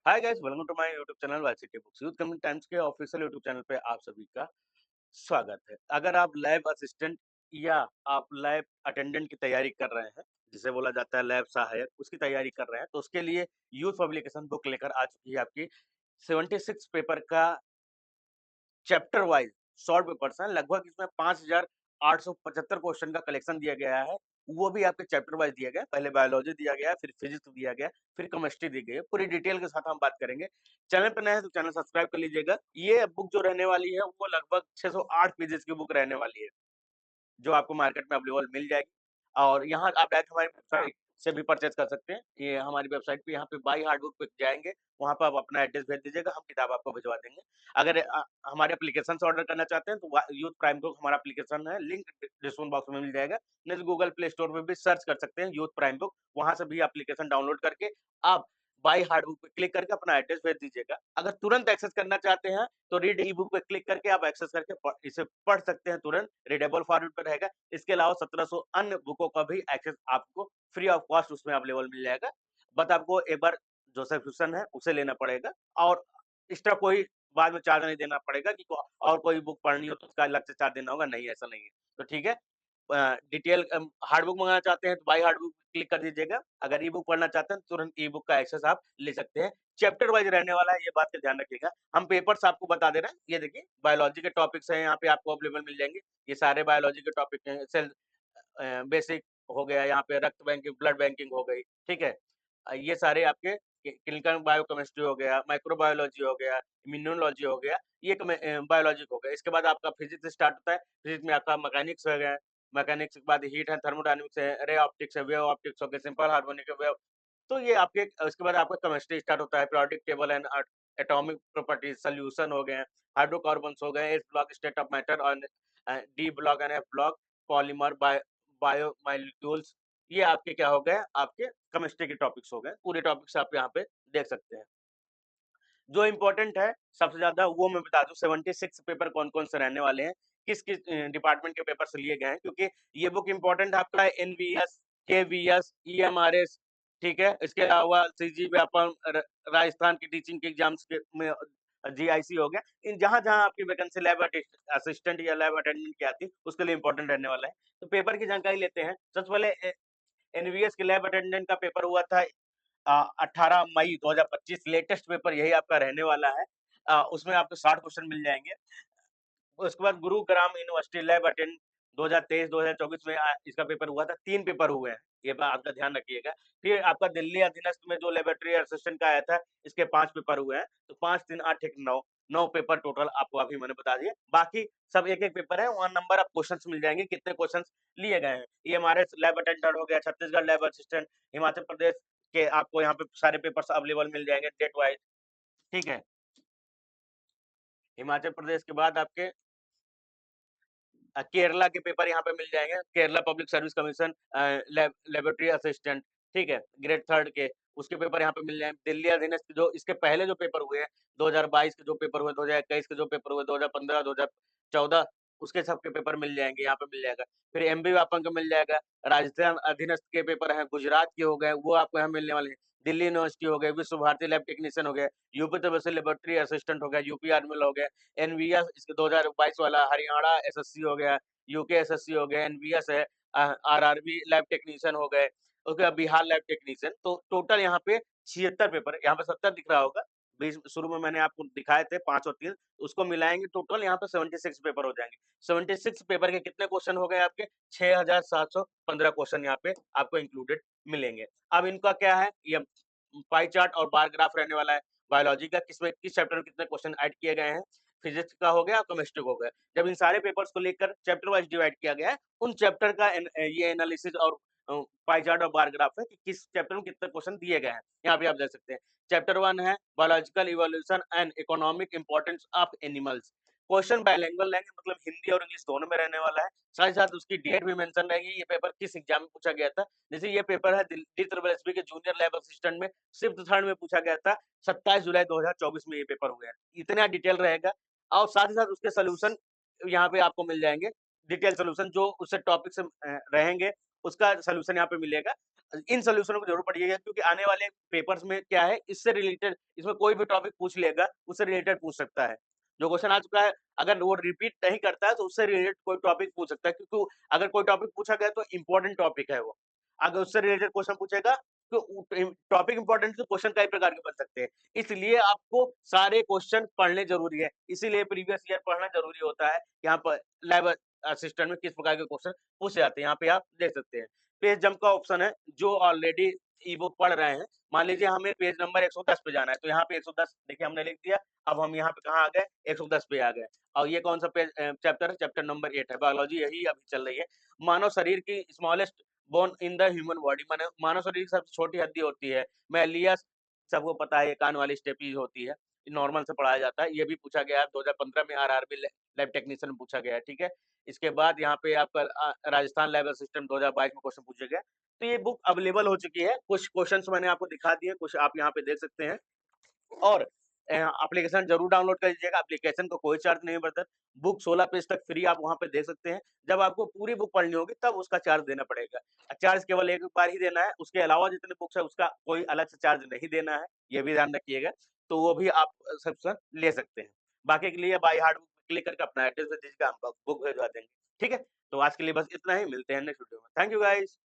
Hi guys, welcome to my YouTube channel YCT books. Youth coming times के official YouTube channel पे आप सभी का स्वागत है। अगर आप लैब असिस्टेंट या आप लैब अटेंडेंट की तैयारी कर रहे हैं, जिसे बोला जाता है लैब सहायक, उसकी तैयारी कर रहे हैं, तो उसके लिए यूथ पब्लिकेशन बुक लेकर आ चुकी है आपकी 76 पेपर का चैप्टर वाइज शॉर्ट पेपर्स हैं। लगभग इसमें 5875 क्वेश्चन का कलेक्शन दिया गया है। वो भी आपके चैप्टर वाइज दिया गया है। पहले बायोलॉजी दिया गया, फिर फिजिक्स दिया गया, फिर केमिस्ट्री दी गई है। पूरी डिटेल के साथ हम बात करेंगे। चैनल पे नए हैं तो चैनल सब्सक्राइब कर लीजिएगा। ये बुक जो रहने वाली है वो लगभग 608 पेजेस की बुक रहने वाली है, जो आपको मार्केट में अवेलेबल मिल जाएगी। और यहाँ आप डायरेक्ट हमारी वेबसाइट से भी परचेज कर सकते हैं। ये हमारी वेबसाइट पे यहाँ पे बाई हार्ड बुक पे जाएँगे, वहाँ पे आप अपना एड्रेस भेज दीजिएगा, हम किताब आपको भिजवा देंगे। अगर हमारे एप्लीकेशन से ऑर्डर करना चाहते हैं तो यूथ प्राइम बुक हमारा एप्लीकेशन है, लिंक डिस्क्रिप्शन बॉक्स में मिल जाएगा। नहीं तो गूगल प्ले स्टोर पे भी सर्च कर सकते हैं यूथ प्राइम बुक, वहाँ से भी एप्लीकेशन डाउनलोड करके आप बाई हार्ड बुक पे क्लिक करके अपना एड्रेस भेज दीजिएगा। अगर तुरंत एक्सेस करना चाहते हैं तो रीड ई बुक पे क्लिक करके आप एक्सेस करके इसे पढ़ सकते हैं तुरंत, रीडेबल फॉर्मेट पे रहेगा। इसके अलावा 1700 अन्य बुकों का भी एक्सेस आपको फ्री ऑफ कॉस्ट उसमें अवेलेबल मिल जाएगा। बट आपको एक बार जो सब्सक्रिप्शन है उसे लेना पड़ेगा, और एक्स्ट्रा कोई बाद में चार्ज नहीं देना पड़ेगा कि और कोई बुक पढ़नी हो तो उसका अलग से चार्ज देना होगा, नहीं ऐसा नहीं है। तो ठीक है, डिटेल हार्ड बुक मंगाना चाहते हैं तो बाई हार्ड बुक क्लिक कर दीजिएगा। अगर ई बुक पढ़ना चाहते हैं तो तुरंत ई बुक का एक्सेस आप ले सकते हैं। चैप्टर वाइज रहने वाला है, ये बात का ध्यान रखिएगा। हम पेपर्स आपको बता दे रहे हैं, ये देखिए बायोलॉजी के टॉपिक्स हैं, यहाँ पे आपको अवेलेबल मिल जाएंगे। ये सारे बायोलॉजी के टॉपिक हैं। सेल बेसिक हो गया, यहाँ पे रक्त बैंकिंग, ब्लड बैंकिंग हो गई, ठीक है। ये सारे आपके क्लिनिकल बायोकेमिस्ट्री हो गया, माइक्रोबायोलॉजी हो गया, इम्यूनोलॉजी हो गया, ये बायोलॉजी हो गया। इसके बाद आपका फिजिक्स स्टार्ट होता है। फिजिक्स में आपका मैकेनिक्स हो गया, मैकेनिक्स के बाद हीट है, थर्मोडायनामिक्स है, रे ऑप्टिक्स है, वेव ऑप्टिक्स हो गया, सिंपल हार्मोनिक वेव। तो ये आपके उसके बाद आपका केमिस्ट्री स्टार्ट होता है, periodic table and atomic properties, solution हो गए, हाइड्रोकार्बन्स हो गए, S block state of matter, और D block and F block polymer biomolecules. ये आपके क्या हो गए, आपके केमिस्ट्री के टॉपिक्स हो गए। पूरे टॉपिक्स आप यहाँ पे देख सकते हैं। जो इम्पोर्टेंट है सबसे ज़्यादा वो मैं बता दूँ, 76 पेपर कौन-कौन से रहने वाले हैं, किस-किस डिपार्टमेंट के पेपर से लिए गए हैं, क्योंकि ये बुक इम्पोर्टेंट आपका एनवीएस, केवीएस, ईएमआरएस, ठीक है? इसके अलावा सीजी व्यापम, राजस्थान की टीचिंग के एग्जाम्स के में जीआईसी हो गया। इन जहाँ-जहाँ आपकी वैकेंसी लैब असिस्टेंट या लैब अटेंडेंट की आती है, उसके लिए इम्पोर्टेंट रहने वाला है। तो पेपर की जानकारी लेते हैं। सबसे पहले एनवीएस के लैब अटेंडेंट का पेपर हुआ था 18 मई 2025। लेटेस्ट पेपर यही आपका रहने वाला है। उसमें आपको 60 क्वेश्चन मिल जाएँगे। उसके बाद गुरुग्राम यूनिवर्सिटी लैब अटेंड 2023-2024 में इसका पेपर हुआ था। 3 पेपर हुए हैं, ये बात का ध्यान रखिएगा। फिर आपका दिल्ली अधीनस्थ में जो लेबोरेटरी असिस्टेंट का आया था, इसके 5 पेपर हुए हैं। तो 5, 3, 8, 1, 9, 9 पेपर टोटल आपको अभी मैंने बता दिए। बाकी सब एक-एक पेपर है, वहाँ नंबर ऑफ क्वेश्चन्स मिल जाएँगे, कितने क्वेश्चन्स लिए गए हैं। ईएमआरएस लैब अटेंडेंट हो गया, छत्तीसगढ़ लैब असिस्टेंट, हिमाचल प्रदेश के आपको यहाँ पे सारे पेपर्स अवेलेबल मिल जाएँगे डेट वाइज़, ठीक है। हिमाचल प्रदेश के बाद आपके केरला के पेपर यहाँ पे मिल जाएँगे, Kerala public service commission laboratory assistant, ठीक है? ग्रेड 3 के, उसके पेपर यहाँ पे मिल जाएँगे। दिल्ली अधीनस्थ जो इसके पहले जो पेपर हुए हैं, 2022 के जो पेपर हुए, 2021 के जो पेपर हुए, 2015, 2014, उसके सबके पेपर मिल जाएँगे, यहाँ पे मिल जाएगा। फिर एमबी व्यापम का मिल जाएगा, राजस्थान अधीनस्थ के पेपर हैं, गुजरात के हो गए, वो आपको यहाँ मिलने वाले हैं। दिल्ली यूनिवर्सिटी हो गए, विश्व भारती लैब टेक्नीशियन हो गए, यूपी तहसील लेबोरेटरी असिस्टेंट हो गया, यूपी आर्मिल हो गया, एनवीएस इसके 2022 वाला, हरियाणा एसएससी हो गया, यूके एसएससी हो गया, एनवीएस है, आरआरबी लैब टेक्नीशियन हो गए, उसके बाद बिहार लैब टेक्नीशियन। तो टोटल यहाँ पे 76 पेपर है, यहाँ पे 70 दिख रहा होगा। बीच शुरू में मैंने आपको दिखाए थे 5 और 3, उसको मिलाएँगे टोटल यहाँ पे 76 पेपर हो जाएँगे। 76 पेपर के कितने क्वेश्चन हो गए आपके? 6715 क्वेश्चन यहाँ पे आपको इंक्लूडेड मिलेंगे। अब इनका क्या है, ये पाई चार्ट और बार ग्राफ रहने वाला है। बायोलॉजी का किसमें किस चैप्टर में कितने क्वेश्चन ऐड किए गए हैं, फिजिक्स का हो गया, केमिस्ट्री का हो गया। जब इन सारे पेपर्स को लेकर चैप्टर वाइज डिवाइड किया गया है, उन चैप्टर का ये एनालिसिस और पाई चार्ट और बार ग्राफ है कि किस चैप्टर में कितने क्वेश्चन दिए गए हैं। यहाँ पे आप देख सकते हैं। चैप्टर 1 है biological evolution and economic importance of animals. Question bilingual रहेंगे, मतलब हिंदी और इंग्लिश दोनों में रहने वाला है। साथ ही साथ उसकी डेट भी मेंशन रहेगी, ये पेपर किस एग्जाम में पूछा गया था। जैसे ये पेपर है दिल्ली ट्रिपल एसपी के जूनियर लैब असिस्टेंट में शिफ्ट थर्ड में पूछा गया था, 27 जुलाई 2024 में ये पेपर हुए हैं। इतना डिटेल रहेगा, और साथ ही साथ उसके सॉल्यूशन यहाँ पे आपको मिल जाएँगे। डिटेल सॉल्यूशन जो उससे टॉपिक से रहेंगे, उसका सॉल्यूशन यहाँ पे मिलेगा। इन सॉल्यूशनों की जरूरत पड़ेगी, क्योंकि आने वाले पेपर्स में क्या है, इससे रिलेटेड, इसमें कोई भी टॉपिक पूछ लेगा, उससे रिलेटेड पूछ सकता है। जो क्वेश्चन आ चुका है, अगर वो रिपीट नहीं करता है तो उससे रिलेटेड कोई टॉपिक पूछ सकता है, क्योंकि अगर कोई टॉपिक पूछा गया तो इंपॉर्टेंट टॉपिक है वो। अगर उससे रिलेटेड क्वेश्चन पूछेगा तो टॉपिक इंपॉर्टेंट तो क्वेश्चन कई प्रकार के बन सकते हैं। इसलिए आपको सारे क्वेश्चन पढ़ने जरूरी है, इसीलिए प्रीवियस ईयर पढ़ना जरूरी होता है। यहाँ पर लैब असिस्टेंट में किस प्रकार के क्वेश्चन पूछे जाते हैं, यहाँ पे आप देख सकते हैं। पेज जंप का ऑप्शन है, जो ऑलरेडी ई बुक पढ़ रहे हैं, मान लीजिए हमें पेज नंबर 110 पे जाना है, तो यहाँ पे 110 देखिए हमने लिख दिया। अब हम यहाँ पे कहाँ आ गए, 110 पे आ गए। और ये कौन सा पेज चैप्टर है, चैप्टर नंबर 8 है, बायोलॉजी, यही अभी चल रही है। मानव शरीर की smallest bone in the human body, माने मानव शरीर की सबसे छोटी हड्डी होती है मैलियस, सबको पता है, ये कान वाली स्टेपीज होती है, नॉर्मल से पढ़ाया जाता है। ये भी पूछा गया है 2015 में, आरआरबी लैब टेक्नीशियन में पूछा गया है, ठीक है। इसके बाद यहाँ पे आपका राजस्थान लैब असिस्टेंट 2022 में क्वेश्चन पूछे गए। तो ये बुक अवेलेबल हो चुकी है, कुछ क्वेश्चंस मैंने आपको दिखा दिए, कुछ आप यहाँ पे देख सकते हैं। और एप्लीकेशन जरूर डाउनलोड कर लीजिएगा, एप्लीकेशन को कोई चार्ज नहीं पड़ता। बुक 16 पेज तक फ्री आप वहाँ पे देख सकते हैं। जब आपको पूरी बुक पढ़नी होगी तब उसका चार्ज देना पड़ेगा। चार्ज केवल एक बार ही देना है, उसके अलावा जितने बुक्स है उसका कोई अलग से चार्ज नहीं देना है, ये भी ध्यान रखिएगा। तो वो भी आप सब्सक्रिप्शन ले सकते हैं। बाकी के लिए बाय हार्ट बुक क्लिक करके अपना एड्रेस दे दीजिएगा, हम बुक भिजवा देंगे। ठीक है? तो आज के लिए बस इतना ही, मिलते हैं नेक्स्ट वीडियो में। Thank you guys.